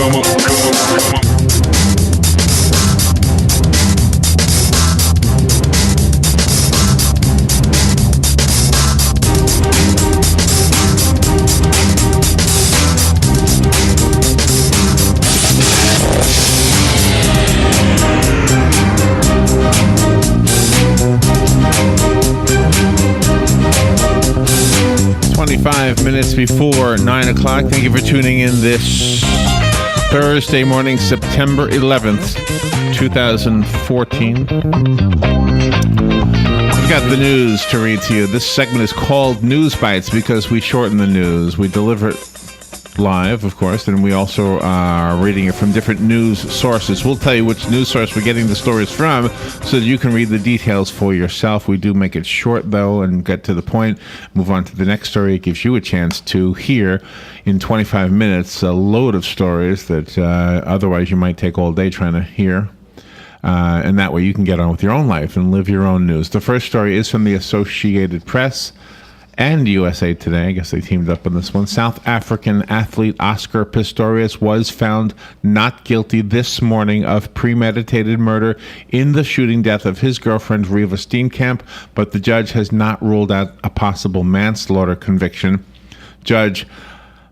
come on. 25 minutes before 9 o'clock. Thank you for tuning in this Thursday morning, September 11th, 2014. I've got the news to read to you. This segment is called News Bites because we shorten the news. We deliver it live, of course, and we also are reading it from different news sources. We'll tell you which news source we're getting the stories from so that you can read the details for yourself. We do make it short, though, and get to the point. Move on to the next story. It gives you a chance to hear in 25 minutes a load of stories that otherwise you might take all day trying to hear. And that way you can get on with your own life and live your own news. The first story is from the Associated Press and USA Today. I guess they teamed up on this one. South African athlete Oscar Pistorius was found not guilty this morning of premeditated murder in the shooting death of his girlfriend Reva Steenkamp, but the judge has not ruled out a possible manslaughter conviction. Judge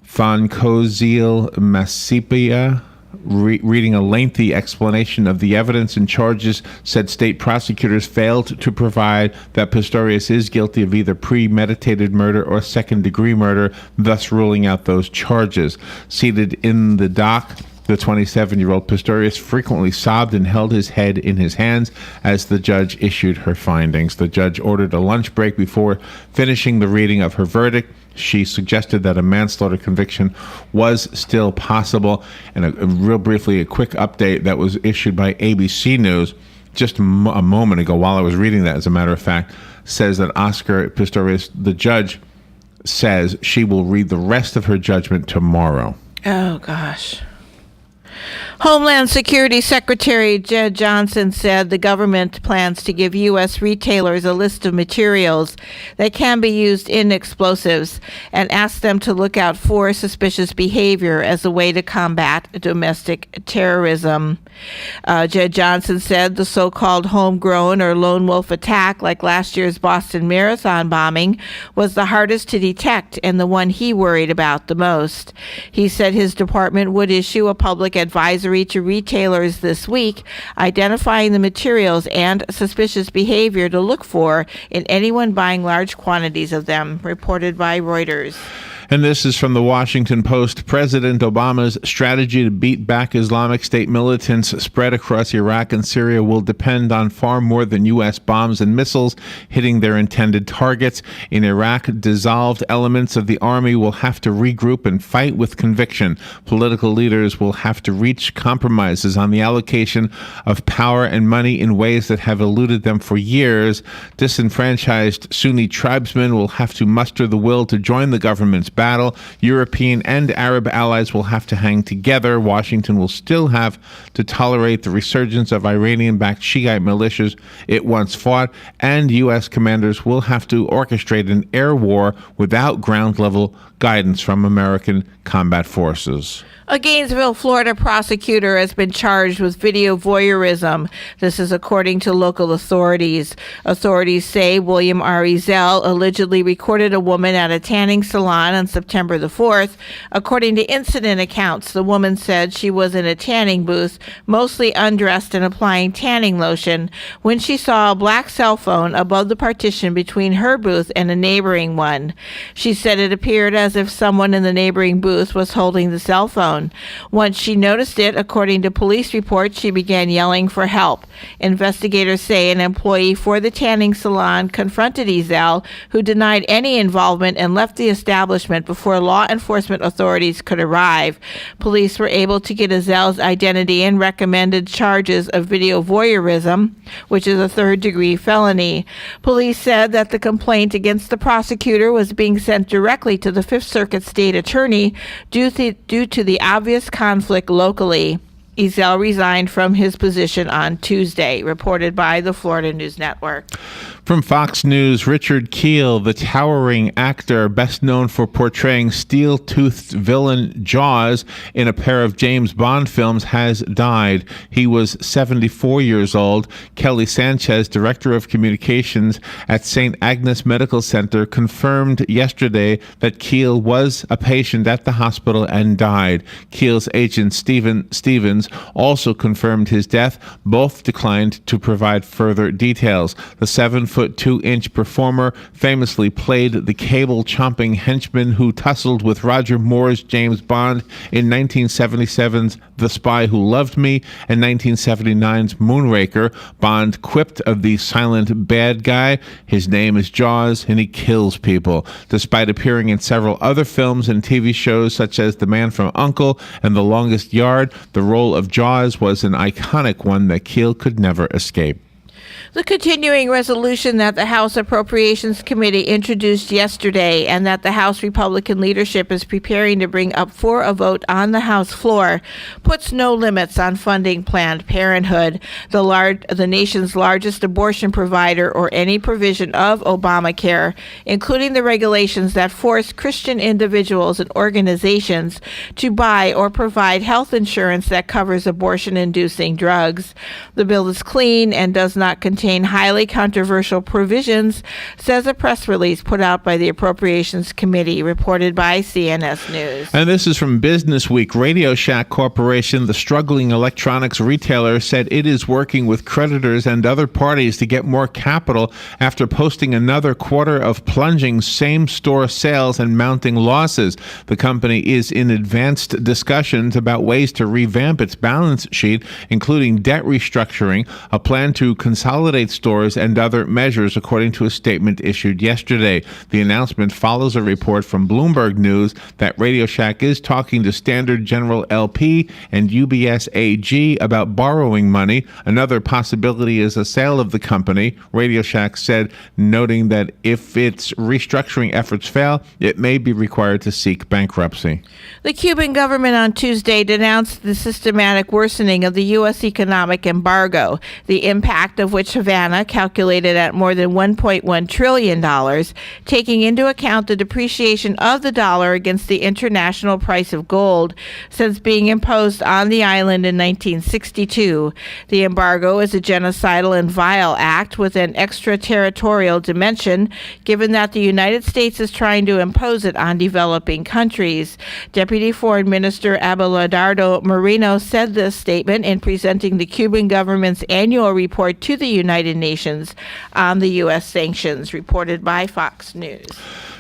Thankozile Masipia, reading a lengthy explanation of the evidence and charges, said state prosecutors failed to provide that Pistorius is guilty of either premeditated murder or second-degree murder, thus ruling out those charges. Seated in the dock, the 27-year-old Pistorius frequently sobbed and held his head in his hands as the judge issued her findings. The judge ordered a lunch break before finishing the reading of her verdict. She suggested that a manslaughter conviction was still possible. And real briefly, a quick update that was issued by ABC News just a moment ago while I was reading that, as a matter of fact, says that Oscar Pistorius, the judge, says she will read the rest of her judgment tomorrow. Oh, gosh. Homeland Security Secretary Jed Johnson said the government plans to give U.S. retailers a list of materials that can be used in explosives and asked them to look out for suspicious behavior as a way to combat domestic terrorism. Jed Johnson said the so-called homegrown or lone wolf attack, like last year's Boston Marathon bombing, was the hardest to detect and the one he worried about the most. He said his department would issue a public advisory to retailers this week, identifying the materials and suspicious behavior to look for in anyone buying large quantities of them, reported by Reuters. And this is from the Washington Post. President Obama's strategy to beat back Islamic State militants spread across Iraq and Syria will depend on far more than U.S. bombs and missiles hitting their intended targets. In Iraq, dissolved elements of the army will have to regroup and fight with conviction. Political leaders will have to reach compromises on the allocation of power and money in ways that have eluded them for years. Disenfranchised Sunni tribesmen will have to muster the will to join the government's battle. European and Arab allies will have to hang together. Washington will still have to tolerate the resurgence of Iranian-backed Shiite militias it once fought, and U.S. commanders will have to orchestrate an air war without ground-level guidance from American combat forces. A Gainesville, Florida prosecutor has been charged with video voyeurism. This is according to local authorities. Authorities say William R. Ezell allegedly recorded a woman at a tanning salon on September the 4th. According to incident accounts, the woman said she was in a tanning booth, mostly undressed and applying tanning lotion, when she saw a black cell phone above the partition between her booth and a neighboring one. She said it appeared as if someone in the neighboring booth was holding the cell phone. Once she noticed it, according to police reports, she began yelling for help. Investigators say an employee for the tanning salon confronted Ezell, who denied any involvement and left the establishment before law enforcement authorities could arrive. Police were able to get Ezell's identity and recommended charges of video voyeurism, which is a third-degree felony. Police said that the complaint against the prosecutor was being sent directly to the Fifth Circuit State Attorney due to the obvious conflict locally. Ezell resigned from his position on Tuesday, reported by the Florida News Network. From Fox News, Richard Kiel, the towering actor best known for portraying steel-toothed villain Jaws in a pair of James Bond films, has died. He was 74 years old. Kelly Sanchez, Director of Communications at St. Agnes Medical Center, confirmed yesterday that Kiel was a patient at the hospital and died. Kiel's agent, Stephen Stevens, also confirmed his death. Both declined to provide further details. The 7'2" performer famously played the cable-chomping henchman who tussled with Roger Moore's James Bond in 1977's The Spy Who Loved Me and 1979's Moonraker. Bond quipped of the silent bad guy, "His name is Jaws and he kills people." Despite appearing in several other films and TV shows such as The Man from U.N.C.L.E. and The Longest Yard, the role of Jaws was an iconic one that Kiel could never escape. The continuing resolution that the House Appropriations Committee introduced yesterday and that the House Republican leadership is preparing to bring up for a vote on the House floor puts no limits on funding Planned Parenthood, the nation's largest abortion provider, or any provision of Obamacare, including the regulations that force Christian individuals and organizations to buy or provide health insurance that covers abortion-inducing drugs. The bill is clean and does not contain highly controversial provisions, says a press release put out by the Appropriations Committee, reported by CNS News. And this is from Business Week. Radio Shack Corporation, the struggling electronics retailer, said it is working with creditors and other parties to get more capital after posting another quarter of plunging same-store sales and mounting losses. The company is in advanced discussions about ways to revamp its balance sheet, including debt restructuring, a plan to consolidate stores, and other measures, according to a statement issued yesterday. The announcement follows a report from Bloomberg News that Radio Shack is talking to Standard General LP and UBS AG about borrowing money. Another possibility is a sale of the company, Radio Shack said, noting that if its restructuring efforts fail, it may be required to seek bankruptcy. The Cuban government on Tuesday denounced the systematic worsening of the U.S. economic embargo, the impact of which Havana calculated at more than $1.1 trillion, taking into account the depreciation of the dollar against the international price of gold since being imposed on the island in 1962. The embargo is a genocidal and vile act with an extraterritorial dimension, given that the United States is trying to impose it on developing countries. Deputy Foreign Minister Abelardo Moreno said this statement in presenting the Cuban government's annual report to the United Nations on the U.S. sanctions, reported by Fox News.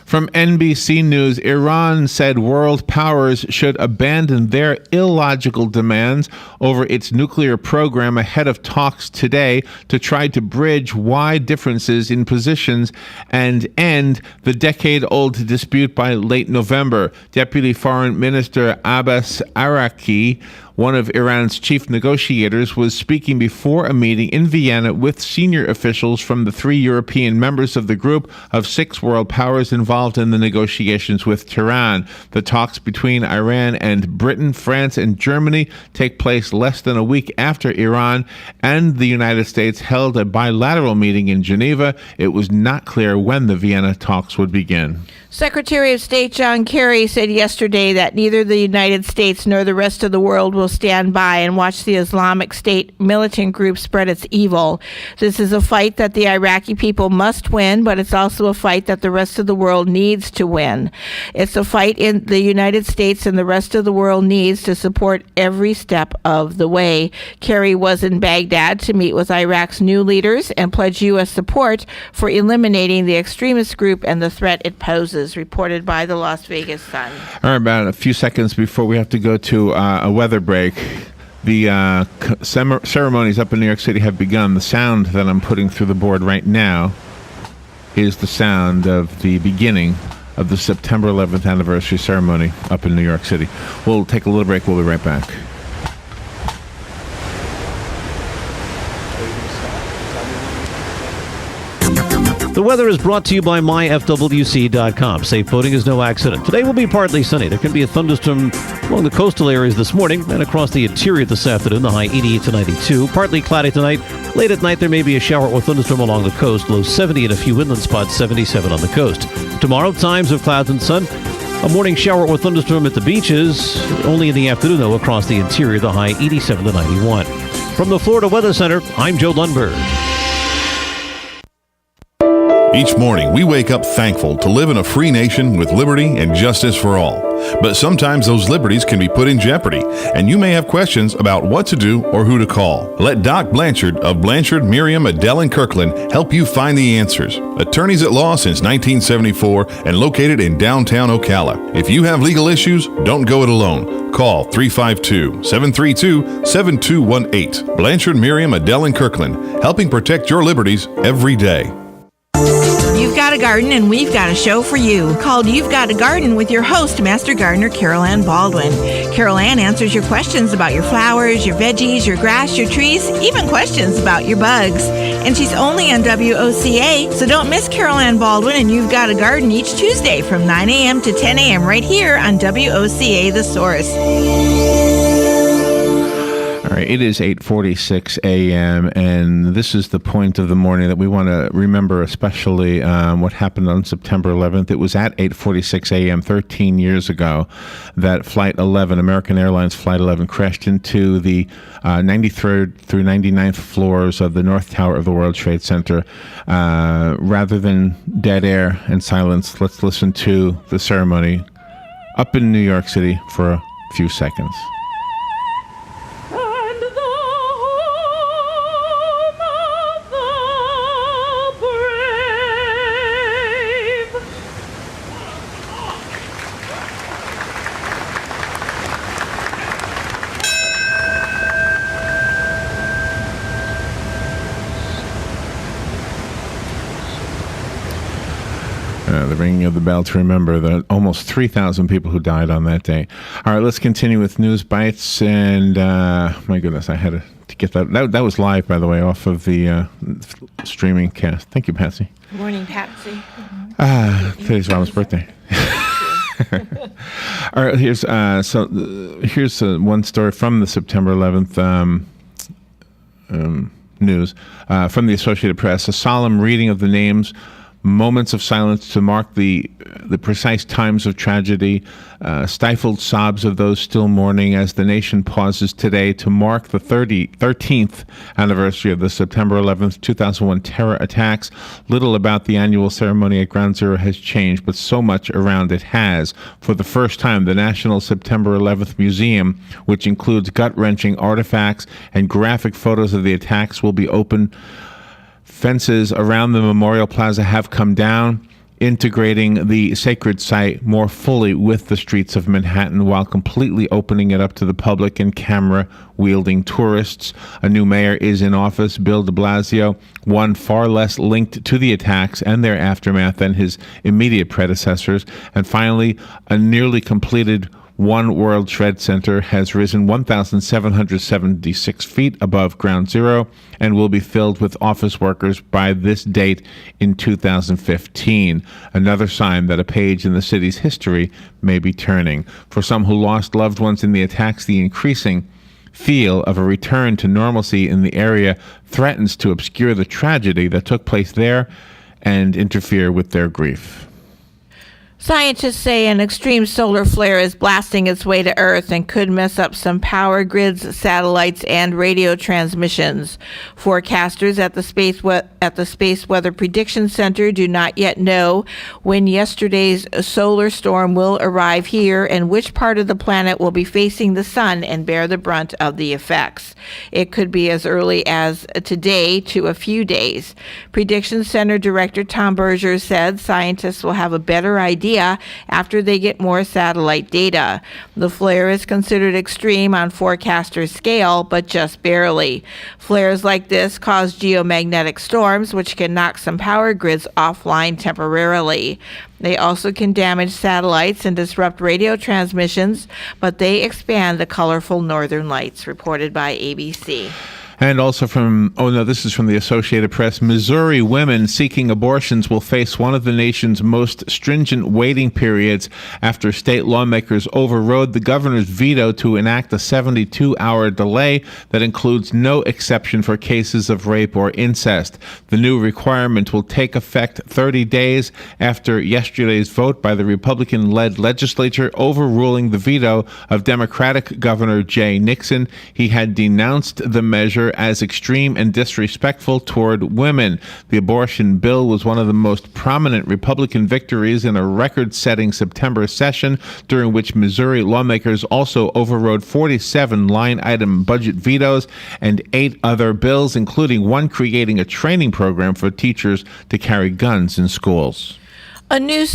From NBC News, Iran said world powers should abandon their illogical demands over its nuclear program ahead of talks today to try to bridge wide differences in positions and end the decade-old dispute by late November. Deputy Foreign Minister Abbas Araki, one of Iran's chief negotiators, was speaking before a meeting in Vienna with senior officials from the three European members of the group of 6 world powers involved in the negotiations with Tehran. The talks between Iran and Britain, France, and Germany take place less than a week after Iran and the United States held a bilateral meeting in Geneva. It was not clear when the Vienna talks would begin. Secretary of State John Kerry said yesterday that neither the United States nor the rest of the world will stand by and watch the Islamic State militant group spread its evil. This is a fight that the Iraqi people must win, but it's also a fight that the rest of the world needs to win. It's a fight in the United States and the rest of the world needs to support every step of the way. Kerry was in Baghdad to meet with Iraq's new leaders and pledge U.S. support for eliminating the extremist group and the threat it poses, reported by the Las Vegas Sun. All right, about a few seconds before we have to go to a weather break. The ceremonies up in New York City have begun. The sound that I'm putting through the board right now is the sound of the beginning of the September 11th anniversary ceremony up in New York City. We'll take a little break. We'll be right back. The weather is brought to you by myfwc.com. Safe boating is no accident. Today will be partly sunny. There can be a thunderstorm along the coastal areas this morning and across the interior this afternoon, the high 88 to 92. Partly cloudy tonight. Late at night, there may be a shower or thunderstorm along the coast. Low 70 in a few inland spots, 77 on the coast. Tomorrow, times of clouds and sun. A morning shower or thunderstorm at the beaches. Only in the afternoon, though, across the interior, the high 87 to 91. From the Florida Weather Center, I'm Joe Lundberg. Each morning, we wake up thankful to live in a free nation with liberty and justice for all. But sometimes those liberties can be put in jeopardy, and you may have questions about what to do or who to call. Let Doc Blanchard of Blanchard, Miriam, Adele, and Kirkland help you find the answers. Attorneys at law since 1974 and located in downtown Ocala. If you have legal issues, don't go it alone. Call 352-732-7218. Blanchard, Miriam, Adele, and Kirkland, helping protect your liberties every day. You've got a garden and we've got a show for you called You've Got a Garden with your host, Master Gardener Carol Ann Baldwin. Carol Ann answers your questions about your flowers, your veggies, your grass, your trees, even questions about your bugs. And she's only on WOCA, so don't miss Carol Ann Baldwin and You've Got a Garden each Tuesday from 9 a.m. to 10 a.m. right here on WOCA The Source. All right, it is 8:46 a.m., and this is the point of the morning that we want to remember, especially what happened on September 11th. It was at 8:46 a.m. 13 years ago that Flight 11, American Airlines Flight 11, crashed into the 93rd through 99th floors of the North Tower of the World Trade Center. Rather than dead air and silence, let's listen to the ceremony up in New York City for a few seconds. The ringing of the bell to remember the almost 3,000 people who died on that day. All right, let's continue with News Bites. And my goodness, I had to get that. That was live, by the way, off of the streaming cast. Thank you, Patsy. Good morning, Patsy. Today's Robin's birthday. All right, here's one story from the September 11th news from the Associated Press. A solemn reading of the names, moments of silence to mark the precise times of tragedy, stifled sobs of those still mourning as the nation pauses today to mark the 13th anniversary of the September 11th, 2001 terror attacks. Little about the annual ceremony at Ground Zero has changed, but so much around it has. For the first time, the National September 11th Museum, which includes gut-wrenching artifacts and graphic photos of the attacks, will be open. Fences around the Memorial Plaza have come down, integrating the sacred site more fully with the streets of Manhattan while completely opening it up to the public and camera-wielding tourists. A new mayor is in office, Bill de Blasio, one far less linked to the attacks and their aftermath than his immediate predecessors. And finally, a nearly completed One World Trade Center has risen 1,776 feet above Ground Zero and will be filled with office workers by this date in 2015. Another sign that a page in the city's history may be turning. For some who lost loved ones in the attacks, the increasing feel of a return to normalcy in the area threatens to obscure the tragedy that took place there and interfere with their grief. Scientists say an extreme solar flare is blasting its way to Earth and could mess up some power grids, satellites, and radio transmissions. Forecasters at the Space Weather Prediction Center do not yet know when yesterday's solar storm will arrive here and which part of the planet will be facing the sun and bear the brunt of the effects. It could be as early as today to a few days. Prediction Center Director Tom Berger said scientists will have a better idea after they get more satellite data. The flare is considered extreme on forecasters' scale, but just barely. Flares like this cause geomagnetic storms, which can knock some power grids offline temporarily. They also can damage satellites and disrupt radio transmissions, but they expand the colorful northern lights, reported by ABC. And also this is from the Associated Press. Missouri women seeking abortions will face one of the nation's most stringent waiting periods after state lawmakers overrode the governor's veto to enact a 72-hour delay that includes no exception for cases of rape or incest. The new requirement will take effect 30 days after yesterday's vote by the Republican-led legislature overruling the veto of Democratic Governor Jay Nixon. He had denounced the measure as extreme and disrespectful toward women. The abortion bill was one of the most prominent Republican victories in a record-setting September session, during which Missouri lawmakers also overrode 47 line-item budget vetoes and 8 other bills, including one creating a training program for teachers to carry guns in schools. A new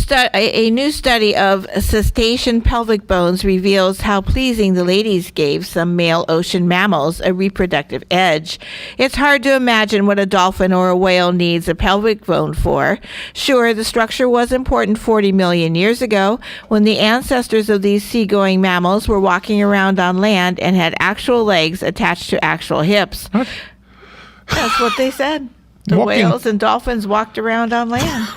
study of cetacean pelvic bones reveals how pleasing the ladies gave some male ocean mammals a reproductive edge. It's hard to imagine what a dolphin or a whale needs a pelvic bone for. Sure, the structure was important 40 million years ago, when the ancestors of these seagoing mammals were walking around on land and had actual legs attached to actual hips. What? That's what they said. The whales and dolphins walked around on land.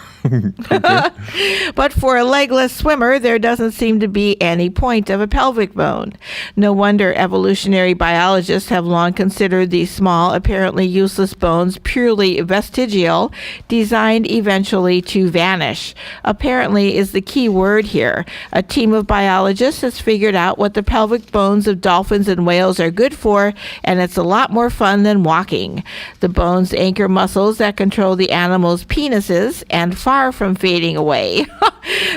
But for a legless swimmer, there doesn't seem to be any point of a pelvic bone. No wonder evolutionary biologists have long considered these small, apparently useless bones purely vestigial, designed eventually to vanish. Apparently is the key word here. A team of biologists has figured out what the pelvic bones of dolphins and whales are good for, and it's a lot more fun than walking. The bones anchor muscles that control the animal's penises, and far from fading away.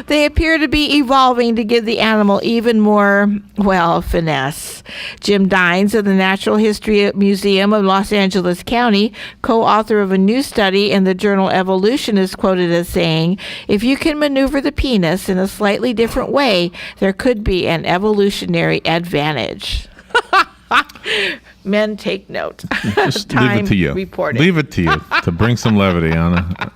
They appear to be evolving to give the animal even more, finesse. Jim Dines of the Natural History Museum of Los Angeles County, co-author of a new study in the journal Evolution, is quoted as saying, "If you can maneuver the penis in a slightly different way, there could be an evolutionary advantage." Men, take note. Just leave it to you. Reporting. Leave it to you to bring some levity, Anna.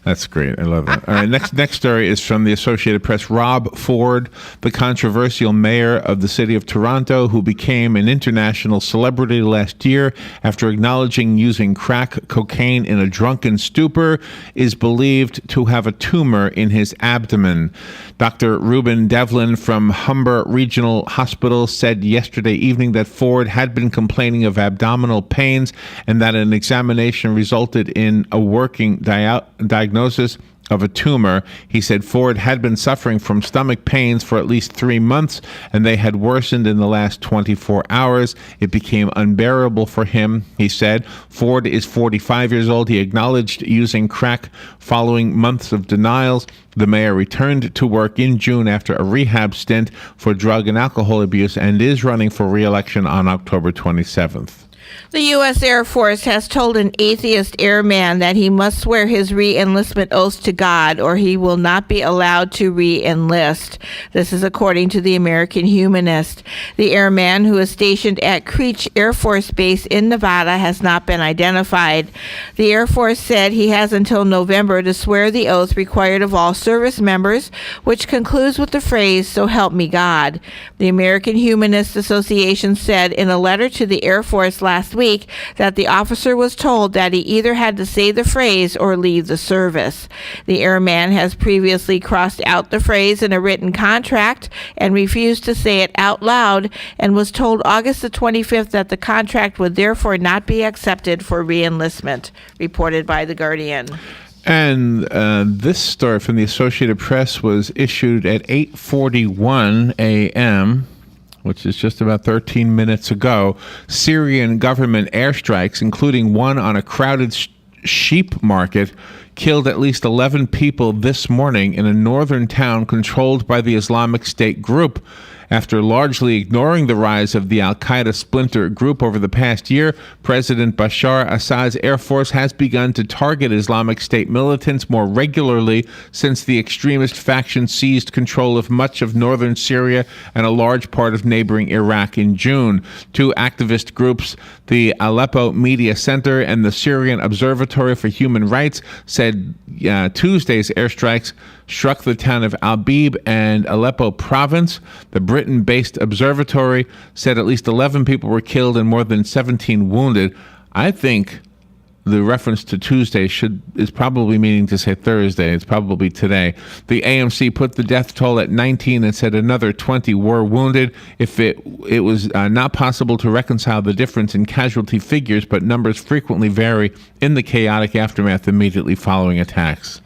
That's great. I love that. All right, next story is from the Associated Press. Rob Ford, the controversial mayor of the city of Toronto, who became an international celebrity last year after acknowledging using crack cocaine in a drunken stupor, is believed to have a tumor in his abdomen. Dr. Ruben Devlin from Humber Regional Hospital said yesterday evening that Ford had been complaining of abdominal pains and that an examination resulted in a working diagnosis of a tumor. He said Ford had been suffering from stomach pains for at least 3 months, and they had worsened in the last 24 hours. It became unbearable for him, he said. Ford is 45 years old. He acknowledged using crack following months of denials. The mayor returned to work in June after a rehab stint for drug and alcohol abuse and is running for re-election on October 27th. The U.S. Air Force has told an atheist airman that he must swear his re-enlistment oath to God or he will not be allowed to re-enlist. This is according to the American Humanist. The airman, who is stationed at Creech Air Force Base in Nevada, has not been identified. The Air Force said he has until November to swear the oath required of all service members, which concludes with the phrase, "So help me God." The American Humanist Association said in a letter to the Air Force last week that the officer was told that he either had to say the phrase or leave the service. The airman has previously crossed out the phrase in a written contract and refused to say it out loud, and was told August the 25th that the contract would therefore not be accepted for re-enlistment, reported by The Guardian. And this story from the Associated Press was issued at 8:41 a.m., which is just about 13 minutes ago. Syrian government airstrikes, including one on a crowded sheep market, killed at least 11 people this morning in a northern town controlled by the Islamic State group. After largely ignoring the rise of the al-Qaeda splinter group over the past year, President Bashar Assad's Air Force has begun to target Islamic State militants more regularly since the extremist faction seized control of much of northern Syria and a large part of neighboring Iraq in June. Two activist groups, the Aleppo Media Center and the Syrian Observatory for Human Rights, said Tuesday's airstrikes struck the town of Albib and Aleppo province. The Britain-based observatory said at least 11 people were killed and more than 17 wounded. I think the reference to Tuesday is probably meaning to say Thursday. It's probably today. The AMC put the death toll at 19 and said another 20 were wounded. If it was not possible to reconcile the difference in casualty figures, but numbers frequently vary in the chaotic aftermath immediately following attacks.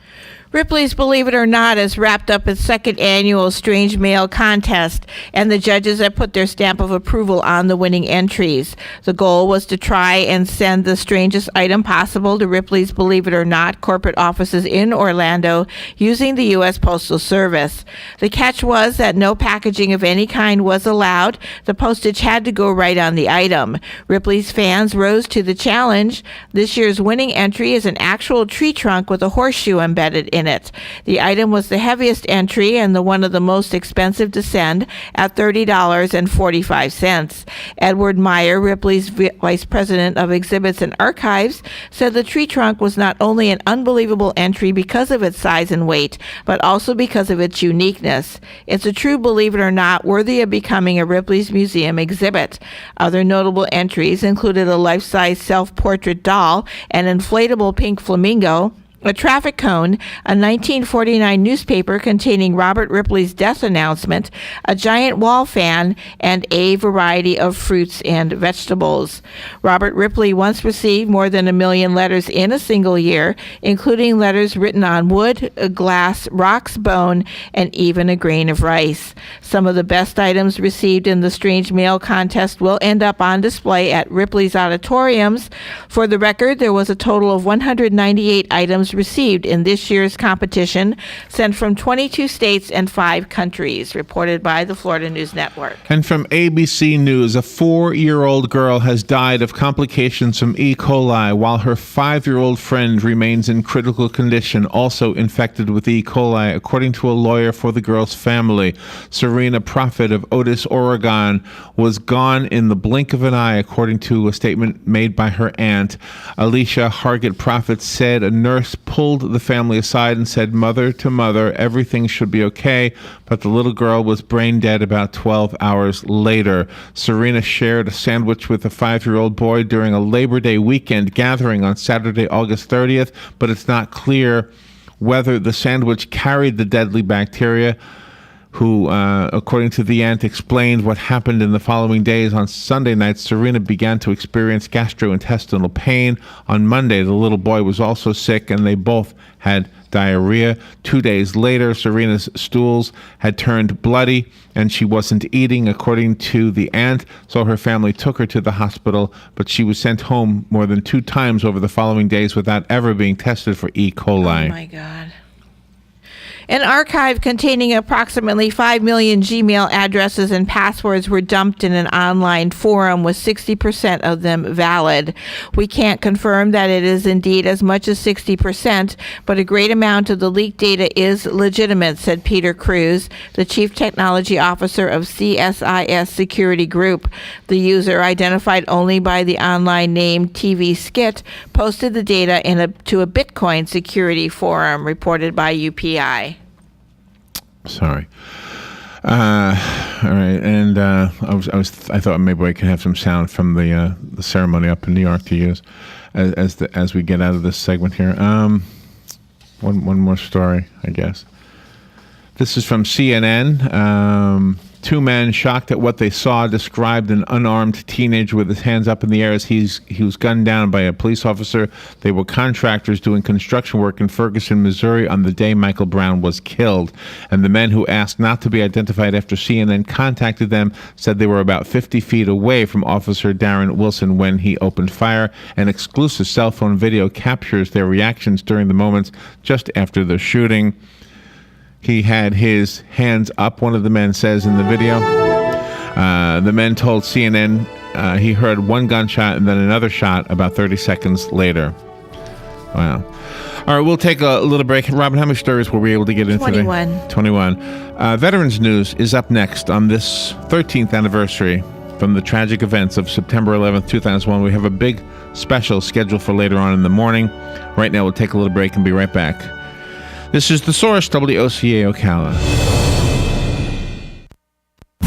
Ripley's Believe It or Not has wrapped up its second annual Strange Mail contest, and the judges have put their stamp of approval on the winning entries. The goal was to try and send the strangest item possible to Ripley's Believe It or Not corporate offices in Orlando using the U.S. Postal Service. The catch was that no packaging of any kind was allowed. The postage had to go right on the item. Ripley's fans rose to the challenge. This year's winning entry is an actual tree trunk with a horseshoe embedded in it. The item was the heaviest entry and the one of the most expensive to send at $30.45. Edward Meyer, Ripley's vice president of exhibits and archives, said the tree trunk was not only an unbelievable entry because of its size and weight, but also because of its uniqueness. It's a true Believe It or Not worthy of becoming a Ripley's Museum exhibit. Other notable entries included a life-size self-portrait doll, an inflatable pink flamingo, a traffic cone, a 1949 newspaper containing Robert Ripley's death announcement, a giant wall fan, and a variety of fruits and vegetables. Robert Ripley once received more than 1 million letters in a single year, including letters written on wood, glass, rocks, bone, and even a grain of rice. Some of the best items received in the Strange Mail contest will end up on display at Ripley's auditoriums. For the record, there was a total of 198 items received in this year's competition, sent from 22 states and 5 countries, reported by the Florida News Network. And from ABC News, a 4-year-old girl has died of complications from E. coli, while her 5-year-old friend remains in critical condition, also infected with E. coli, according to a lawyer for the girl's family. Serena Prophet of Otis, Oregon, was gone in the blink of an eye, according to a statement made by her aunt. Alicia Hargett Prophet said a nurse pulled the family aside and said, "Mother to mother, everything should be okay," but the little girl was brain dead about 12 hours later. Serena shared a sandwich with a 5-year-old boy during a Labor Day weekend gathering on Saturday, August 30th, but it's not clear whether the sandwich carried the deadly bacteria. Who, according to the aunt, explained what happened in the following days. On Sunday night, Serena began to experience gastrointestinal pain. On Monday, the little boy was also sick, and they both had diarrhea. 2 days later, Serena's stools had turned bloody, and she wasn't eating, according to the aunt, so her family took her to the hospital, but she was sent home more than 2 times over the following days without ever being tested for E. coli. Oh, my God. An archive containing approximately 5 million Gmail addresses and passwords were dumped in an online forum, with 60% of them valid. We can't confirm that it is indeed as much as 60%, but a great amount of the leaked data is legitimate, said Peter Cruz, the Chief Technology Officer of CSIS Security Group. The user, identified only by the online name TV Skit, posted the data to a Bitcoin security forum, reported by UPI. Sorry. All right, and I thought maybe I could have some sound from the ceremony up in New York to use as we get out of this segment here. One more story, I guess. This is from CNN. 2 men shocked at what they saw described an unarmed teenager with his hands up in the air as he was gunned down by a police officer. They were contractors doing construction work in Ferguson, Missouri on the day Michael Brown was killed. And the men, who asked not to be identified after CNN contacted them, said they were about 50 feet away from Officer Darren Wilson when he opened fire. An exclusive cell phone video captures their reactions during the moments just after the shooting. He had his hands up, one of the men says in the video. The men told CNN he heard one gunshot and then another shot about 30 seconds later. Wow. All right, we'll take a little break. Robin, how many stories were we able to get into today? 21. Veterans News is up next on this 13th anniversary from the tragic events of September 11th, 2001. We have a big special scheduled for later on in the morning. Right now, we'll take a little break and be right back. This is The Source, WOCA Ocala.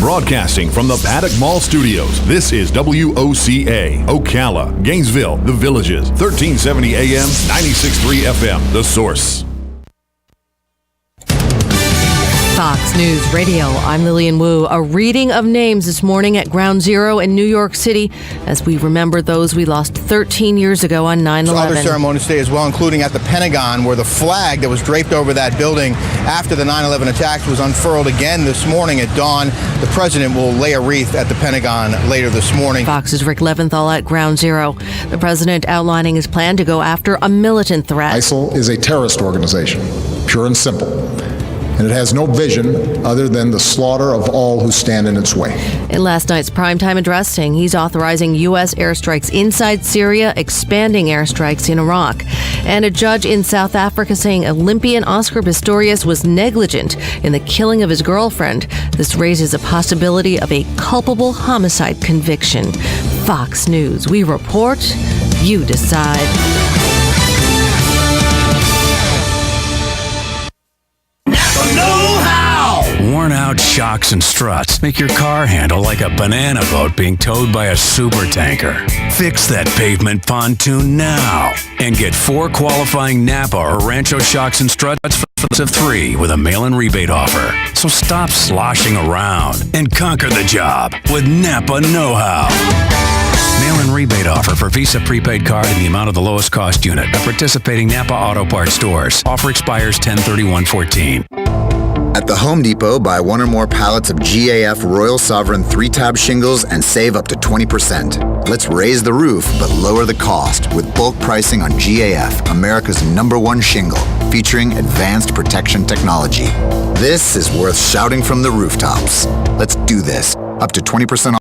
Broadcasting from the Paddock Mall Studios, this is WOCA, Ocala, Gainesville, The Villages, 1370 AM, 96.3 FM, The Source. Fox News Radio, I'm Lillian Wu. A reading of names this morning at Ground Zero in New York City as we remember those we lost 13 years ago on 9/11. Other ceremonies today as well, including at the Pentagon, where the flag that was draped over that building after the 9/11 attacks was unfurled again this morning at dawn. The president will lay a wreath at the Pentagon later this morning. Fox's Rick Leventhal at Ground Zero. The president outlining his plan to go after a militant threat. ISIL is a terrorist organization, pure and simple. And it has no vision other than the slaughter of all who stand in its way. In last night's primetime address, saying he's authorizing U.S. airstrikes inside Syria, expanding airstrikes in Iraq. And a judge in South Africa saying Olympian Oscar Pistorius was negligent in the killing of his girlfriend. This raises a possibility of a culpable homicide conviction. Fox News. We report, you decide. Worn-out shocks and struts make your car handle like a banana boat being towed by a super tanker. Fix that pavement pontoon now and get 4 qualifying Napa or Rancho shocks and struts for the price of 3 with a mail-in rebate offer. So stop sloshing around and conquer the job with Napa Know-How. Mail-in rebate offer for Visa prepaid card in the amount of the lowest cost unit at participating Napa Auto Parts stores. Offer expires 10/31/14. At the Home Depot, buy 1 or more pallets of GAF Royal Sovereign 3-tab shingles and save up to 20%. Let's raise the roof, but lower the cost with bulk pricing on GAF, America's #1 shingle, featuring advanced protection technology. This is worth shouting from the rooftops. Let's do this. Up to 20% off.